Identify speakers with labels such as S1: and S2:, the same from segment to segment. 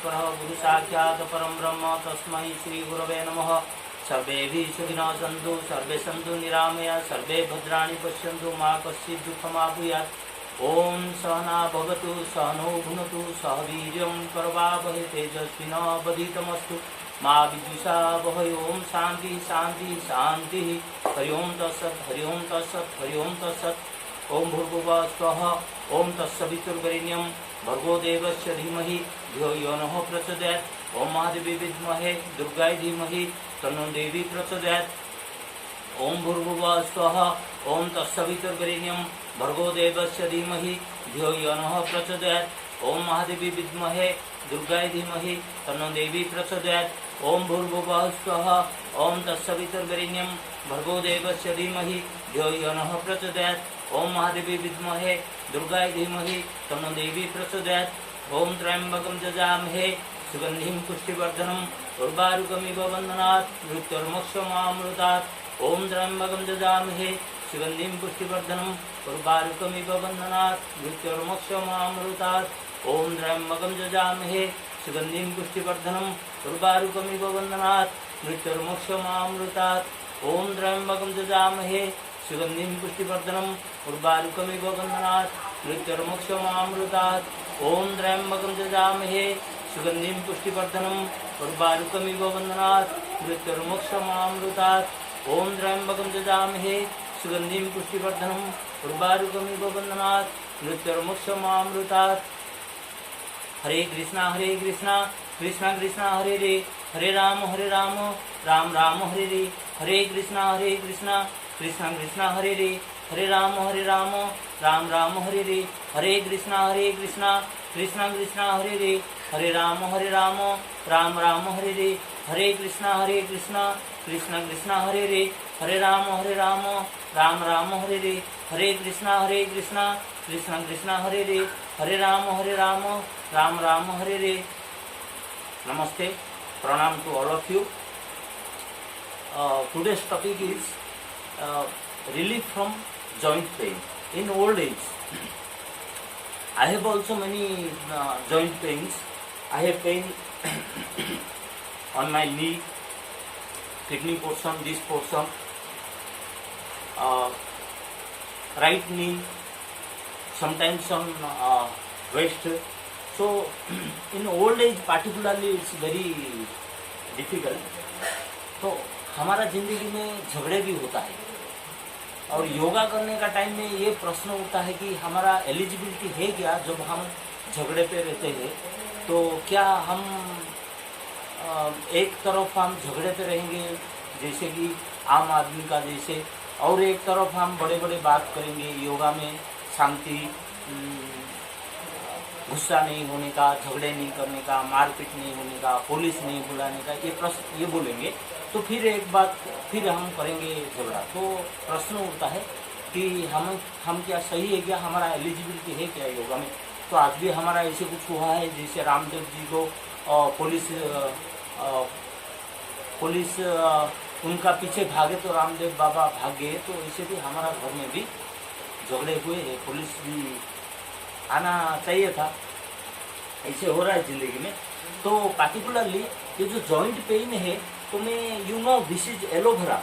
S1: परः गुरु साक्षात् परं ब्रह्म तस्मै श्री गुरवे नमः। सर्वेभिः सुखिनः सन्तु सर्वे सन्तु निरामया सर्वे भद्राणि पश्यन्तु मा कश्चित् दुःखमाप्नुयात्। ओम सहना भवतु सहनौ भुनक्तु सह वीर्यं करवावहै तेजस्विनावधीतमस्तु मा विद्विषावहै। ओम शांति शांति शांति। हरि ओम तत्सत् हरि ओम तत्सत् हरि ओम तत्सत्। ओम भूर्भुवः स्वः ओम तत्सवितुर्वरेण्यं भर्गो देवस्य धीमहि धियो यो नः प्रचोदयात्। ओम महादेवी विद्महे दुर्गायै धीमहि तन्नो देवी प्रचोदयात्। ओम भूर्भुवः स्वः ओम तत्सवितुर्वरेण्यं भर्गो देवस्य धीमहि धियो यो नः प्रचोदयात्। ओम महादेवी विद्महे दुर्गायै धीमहि तन्नो देवी प्रचोदयात्। ओम भूर्भुवः स्वः ओम तत्सवितुर्वरेण्यं भर्गो देवस्य धीमहि धियो यो नः प्रचोदयात्। ओम महादेवी विद्महे दुर्गायै धीमहि तन्नो देवी प्रचोदयात्। ओम त्र्यंबकं यजामहे सुगंधिं पुष्टिवर्धनम् उर्वारुकमिव बन्धनात् मृत्युर्मोक्षमामृतात्। ओम त्र्यंबकं यजामहे सुगंधिं पुष्टिवर्धनम् उर्वारुकमिव बन्धनात् मृत्युर्मोक्षमामृतात्। ओम त्र्यंबकं यजामहे सुगंधिं पुष्टिवर्धनम् उर्वारुकमिव बन्धनात् मृत्युर्मोक्षमामृतात्। ओम त्र्यंबकं यजामहे सुगंधिं पुष्टिवर्धनम् उर्वारुकमिव बन्धनात् मृत्युर्मोक्षमामृतात्। ओम त्र्यंबकं यजामहे सुगंधिं पुष्टिवर्धनम् उर्वारुकमिव बन्धनात् मृत्युर्मोक्षमामृतात्। ओम त्र्यंबकं यजामहे सुगंधिं पुष्टिवर्धनम् उर्वारुकमिव बन्धनात् मृत्युर्मोक्षमामृतात्। हरे कृष्णा कृष्णा कृष्णा हरे हरे हरे राम राम राम हरे हरे हरे कृष्णा कृष्णा कृष्णा हरे हरे हरे राम राम राम हरे हरे हरे कृष्णा कृष्णा कृष्णा हरे हरे हरे राम राम राम हरे हरे हरे कृष्णा कृष्णा कृष्णा हरे हरे हरे राम राम राम हरे हरे हरे कृष्णा कृष्णा कृष्णा हरे हरे हरे राम राम राम हरे Hare. Namaste, pranam to all of you. Today's topic is relief from joint pain in old age. I have also many joint pains. I have pain on my knee, kidney portion, this portion, right knee, sometimes on waist. So in old age particularly it's very difficult. तो हमारा जिंदगी में झगड़े भी होता है और योगा करने का टाइम में ये प्रश्न उठता है कि हमारा एलिजिबिलिटी है क्या जब हम झगड़े पे रहते हैं। तो क्या हम एक तरफ हम झगड़े पे रहेंगे जैसे कि आम आदमी का जैसे, और एक तरफ हम बड़े बड़े बात करेंगे योगा में, शांति, गुस्सा नहीं होने का, झगड़े नहीं करने का, मारपीट नहीं होने का, पुलिस नहीं बुलाने का, ये प्रश्न ये बोलेंगे तो फिर एक बात फिर हम करेंगे झगड़ा। तो प्रश्न उठता है कि हम क्या सही है क्या, हमारा एलिजिबिलिटी है क्या योगा में। तो आज भी हमारा ऐसे कुछ हुआ है जैसे रामदेव जी को पुलिस उनका पीछे भागे तो रामदेव बाबा भाग गए। तो ऐसे भी हमारा घर में भी झगड़े हुए हैं, पुलिस भी आना चाहिए था, ऐसे हो रहा है जिंदगी में। तो पार्टिकुलरली ये जो जॉइंट पेन है तो मैं you know this is aloe vera,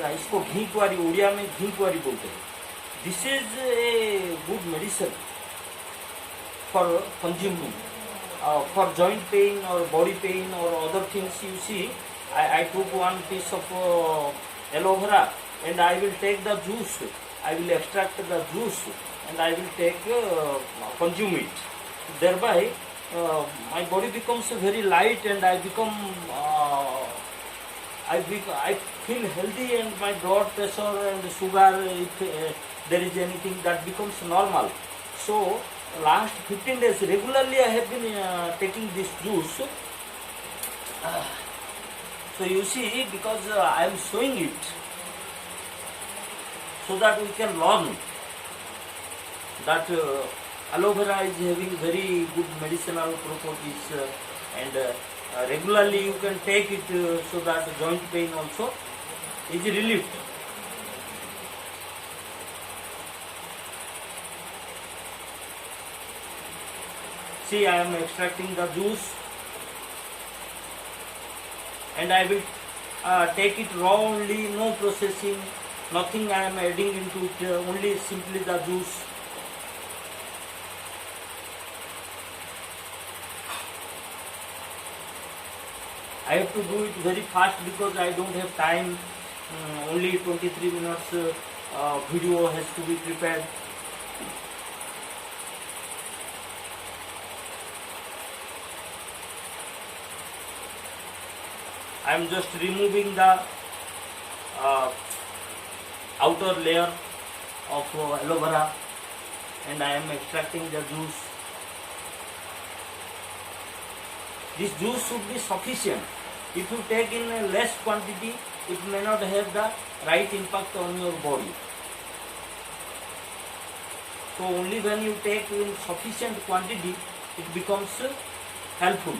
S1: इसको घी कुआरी, उड़िया में घी कुआरी बोलते हैं। This is a good medicine for consuming for joint pain और बॉडी पेन और other things. You see I took one piece of aloe vera and I will take the juice, I will extract the juice and I will take consume it. Thereby my body becomes very light and I become I feel healthy and my blood pressure and sugar, if there is anything, that becomes normal. So last 15 days regularly I have been taking this juice. So you see, because I am showing it so that we can learn that aloe vera is having very good medicinal properties and regularly you can take it so that joint pain also is relieved. See, I am extracting the juice, and I will take it raw only, no processing, nothing I am adding into it, only simply the juice. I have to do it very fast because I don't have time. Only 23 minutes video has to be prepared. I am just removing the outer layer of aloe vera, and I am extracting the juice. This juice should be sufficient. If you take in a less quantity, it may not have the right impact on your body. So only when you take in sufficient quantity, it becomes helpful.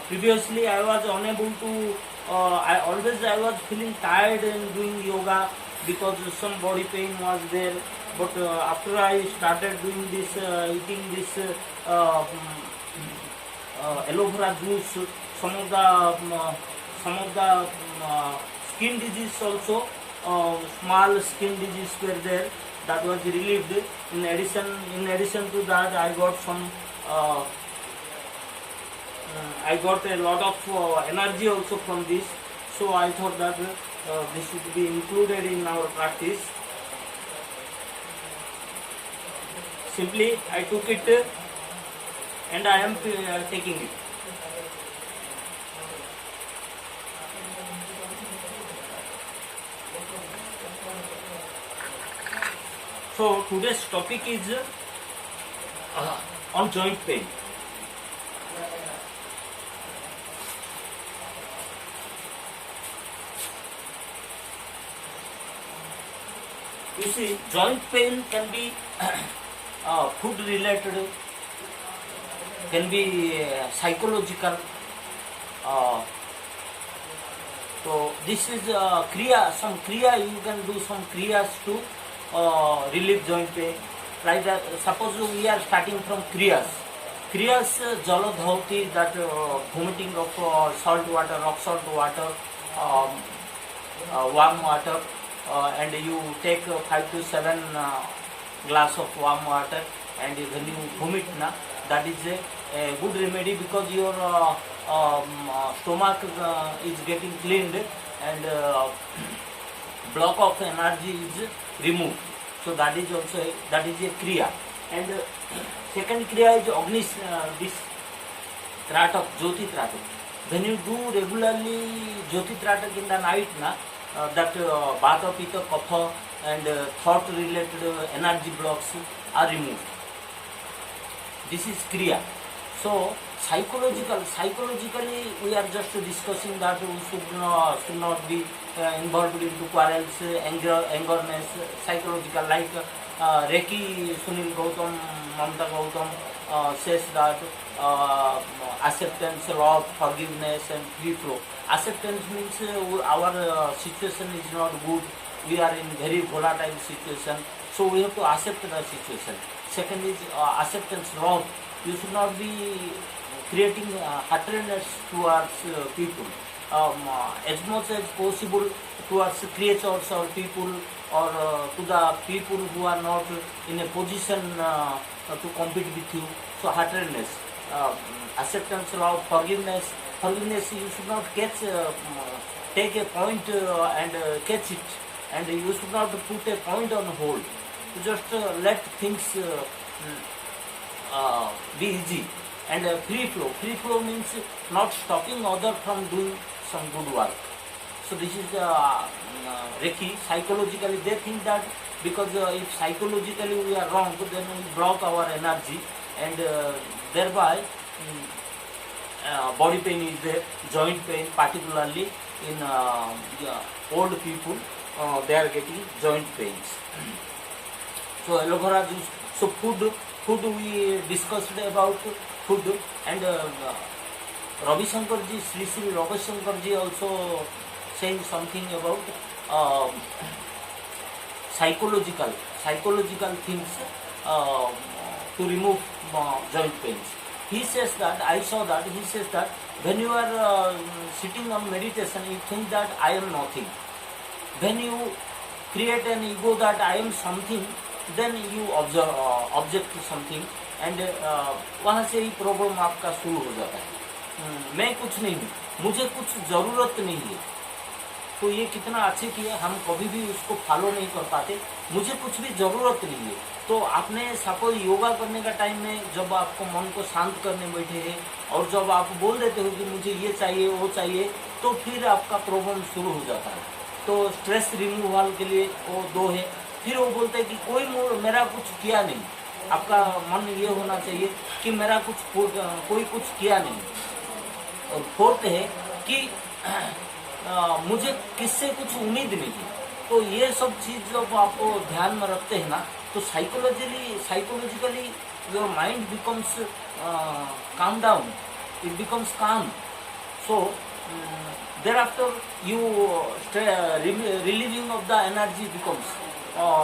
S1: Previously I was unable to. I was feeling tired in doing yoga because some body pain was there. But after I started doing this, eating this aloe vera juice, some of the skin disease also, small skin disease were there, that was relieved. In addition to that, I got a lot of energy also from this. So I thought that this should be included in our practice. Simply I took it and I am taking it. So today's topic is on joint pain. You see, joint pain can be food related, can be psychological. So this is some kriya. You can do some kriyas to relieve joint pain. Like that, suppose we are starting from kriyas. Kriyas, jala dhauti, that vomiting of salt water, rock salt water, warm water. And you take 5 to 7 glass of warm water, and when you vomit, that is a good remedy, because your stomach is getting cleaned and block of energy is removed. So that is a kriya. And second kriya is Agni, this tratak, Jyoti tratak. When you do regularly Jyoti tratak in the night, that Vata, Pitta, Kapha and thought related energy blocks are removed. This is kriya. So psychologically we are just discussing that we should not be involved into quarrels, angerness, psychological, like Reiki Sunil Gautam, Mamta Gautam says that acceptance, love, forgiveness and free flow. Acceptance means our situation is not good, we are in very volatile situation, so we have to accept the situation. Second is acceptance, love. You should not be creating hatredness towards people. As much as possible towards creatures or people, or to the people who are not in a position to compete with you. So hatredness, acceptance, love, forgiveness. Forgiveness, you should not take a point and catch it, and you should not put a point on hold. You just let things be easy. And free flow. Free flow means not stopping other from doing some good work. So this is Reiki. Psychologically they think that because if psychologically we are wrong, then we block our energy, and thereby body pain is there, joint pain, particularly in old people, they are getting joint pains. So aloe vera juice So food we discussed about food, and Ravi Shankar ji, Sri Ravi Shankar ji also saying something about psychological things to remove joint pains. He says that, I saw that, he says that when you are sitting on meditation, you think that I am nothing. When you create an ego that I am something, then you object to something, and वहाँ से ही problem आपका शुरू हो जाता है। मैं कुछ नहीं हूँ, मुझे कुछ ज़रूरत नहीं है। तो ये कितना अच्छे किया, हम कभी भी उसको फॉलो नहीं कर पाते। मुझे कुछ भी ज़रूरत नहीं है। तो आपने सपोज योगा करने का टाइम में जब आपको मन को शांत करने बैठे हैं और जब आप बोल देते हो कि मुझे ये चाहिए वो चाहिए, तो फिर आपका प्रॉब्लम शुरू हो जाता है। तो स्ट्रेस रिमूवल के लिए वो दो है। फिर वो बोलते हैं कि कोई मेरा कुछ किया नहीं। आपका मन ये होना चाहिए कि मेरा कोई कुछ किया नहीं। और फोर्थ है कि मुझे किससे कुछ उम्मीद नहीं है। तो ये सब चीज जब आपको ध्यान में रखते हैं ना, तो psychologically your mind becomes calm down, it becomes calm. So thereafter you relieving of the energy becomes.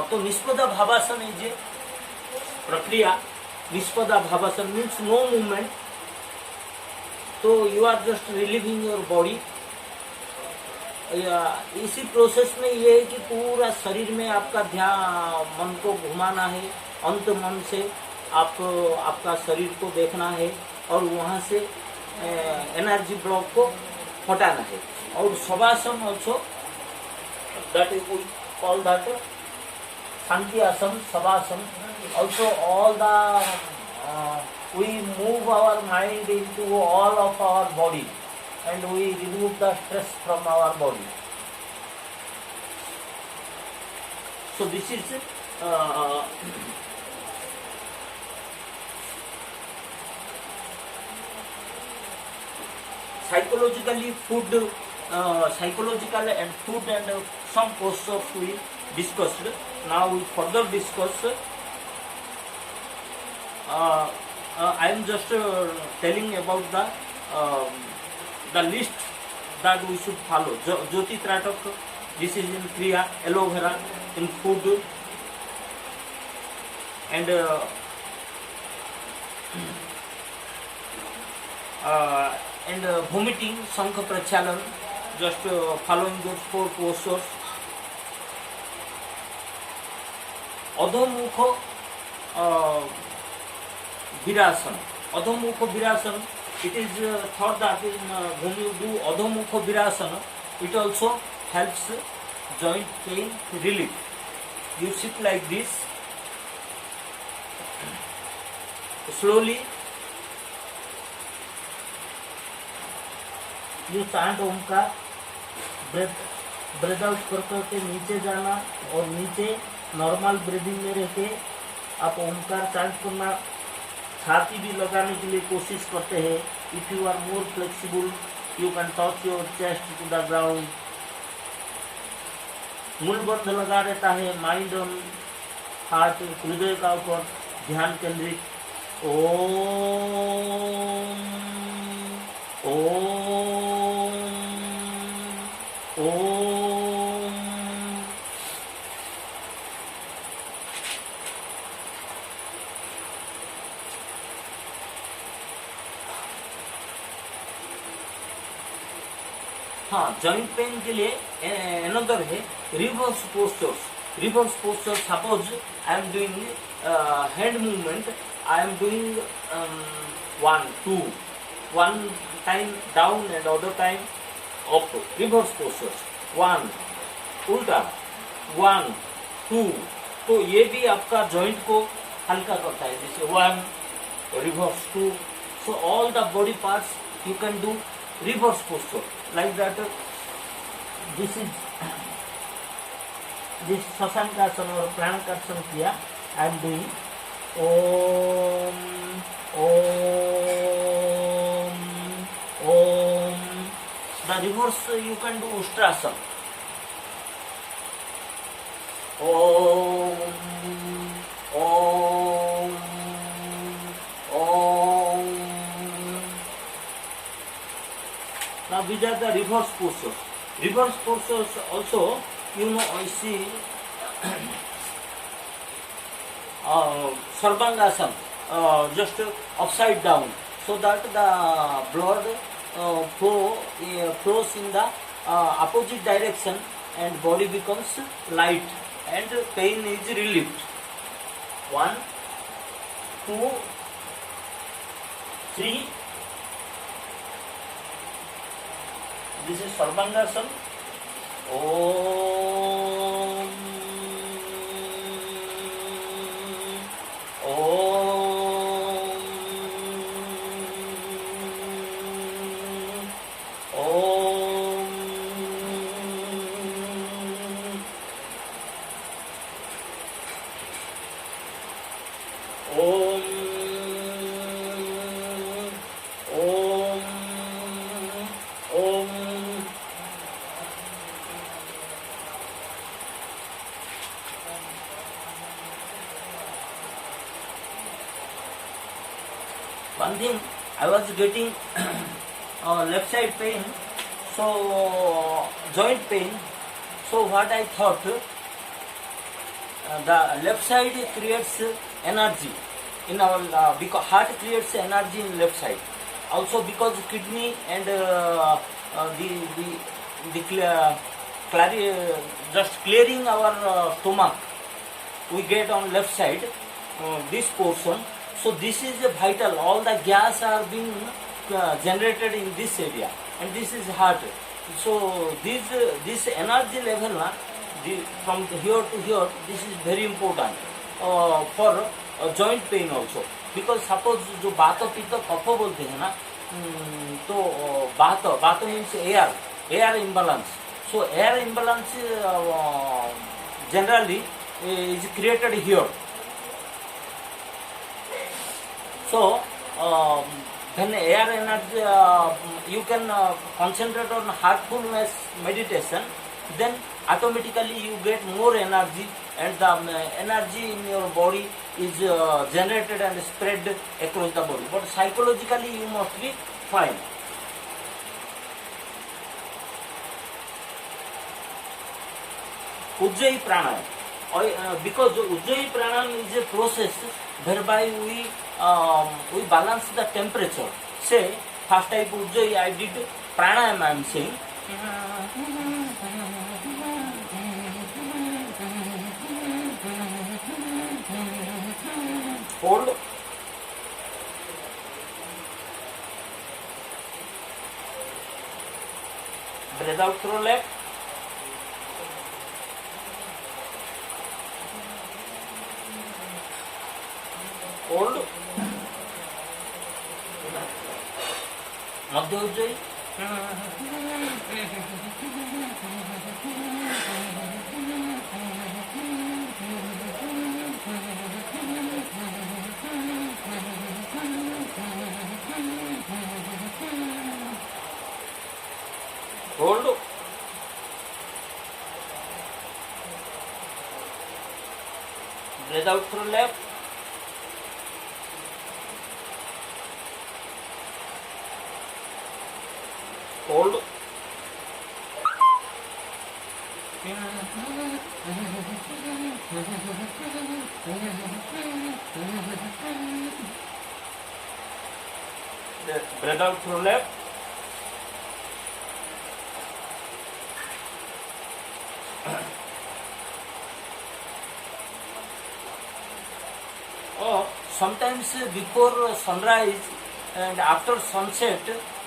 S1: तो निष्पदा भावासन इज प्रक्रिया। निष्पदा भावासन मीन्स नो मूवमेंट। तो you are just relieving your body. इसी प्रोसेस में ये है कि पूरा शरीर में आपका ध्यान, मन को घुमाना है। अंत मन से आपका शरीर को देखना है और वहाँ से एनर्जी ब्लॉक को हटाना है। और shavasana also, that is we call that shanti asana, shavasana. Also all the we move our mind into all of our body and we remove the stress from our body. So this is psychologically food, psychological and food and some postures we discussed. Now we further discuss. I am just telling about the list that we should follow. Jyoti Tratak, this is in Kriya, aloe vera in food, and vomiting, Sankha Prachalan, just following those 4 postures. Adhomukha Virasana. Adhomukha Virasana, it is thought that when you do Adhomukha Virasana, it also helps joint pain relief. You sit like this, slowly you chant ओमकार, breathe out कर करके नीचे जाना और नीचे normal breathing में रह के आप ओमकार चैंट करना। छाती भी लगाने के लिए कोशिश करते हैं। If you are more flexible you can touch your chest to the ground. Mulabandha लगा रहता है, माइंड ऑन हार्ट, हृदय का ऊपर ध्यान केंद्रित। ओम ओम ओम। हाँ, जॉइंट पेन के लिए अनदर है reverse postures. Reverse posture, suppose I am doing hand movement, I am doing 1 2 1 time down and other time up. Reverse postures 1 उल्टा 1 2। तो ये भी आपका जॉइंट को हल्का करता है। जैसे 1 reverse 2। So all the body parts you can do reverse posture like that. This is this Sasankasana or Pranakasana kiya. I am doing Om Om Om. The reverse you can do Ustrasana. Om Om Now these are the reverse postures. Reverse postures also, you know, I see Sarvangasana, just upside down, so that the blood flows in the opposite direction and body becomes light and pain is relieved. 1, 2, 3. This is Sarvangasana. Om. Om. Om. Om. Om. Om. One thing, I was getting left side pain, so joint pain. So what I thought, the left side creates energy in our because heart creates energy in left side. Also because kidney and just clearing our stomach, we get on left side this portion. So this is vital. All the gas are being generated in this area, and this is heart. So this energy level from here to here, this is very important for joint pain also. Because suppose जो बात पित्त कफ बोलते हैं ना, तो बात means air imbalance. So air imbalance generally is created here. So when air energy, you can concentrate on heartfulness meditation, then automatically you get more energy, and the energy in your body is generated and spread across the body. But psychologically you must be fine. Ujjayi pranayam, because Ujjayi pranayam is a process whereby we balance the temperature. Say first type Ujjayi I did pranayam, I am saying. Hold. Breathe out through left. Hold. Madhya Ujjayi. Hold. Breathe out through left. Hold. Breathe out through left. Sometimes before sunrise and after sunset,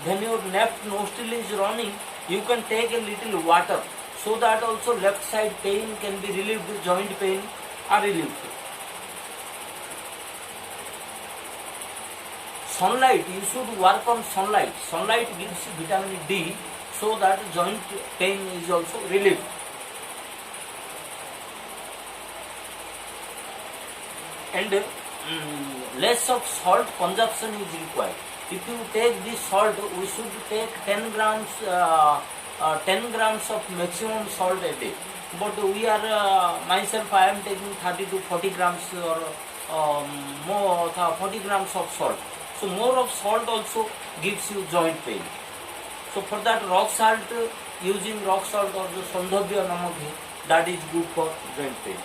S1: when your left nostril is running, you can take a little water, so that also left side pain can be relieved, joint pain are relieved. Sunlight, you should work on sunlight. Sunlight gives vitamin D, so that joint pain is also relieved. And less of salt consumption is required. If you take this salt, we should take 10 grams of maximum salt a day. But we are, myself, I am taking 30 to 40 grams or more, 40 grams of salt. So more of salt also gives you joint pain. So for that rock salt, using rock salt or the Sandhavya namak hai, that is good for joint pain.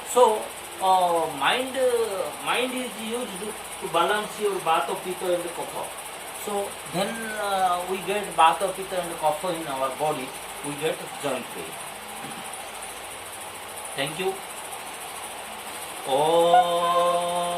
S1: So mind is used to balance your Vata, Pitta and Kapha. So then we get Vata, Pitta and Kapha in our body, we get joint pain. Thank you. Oh.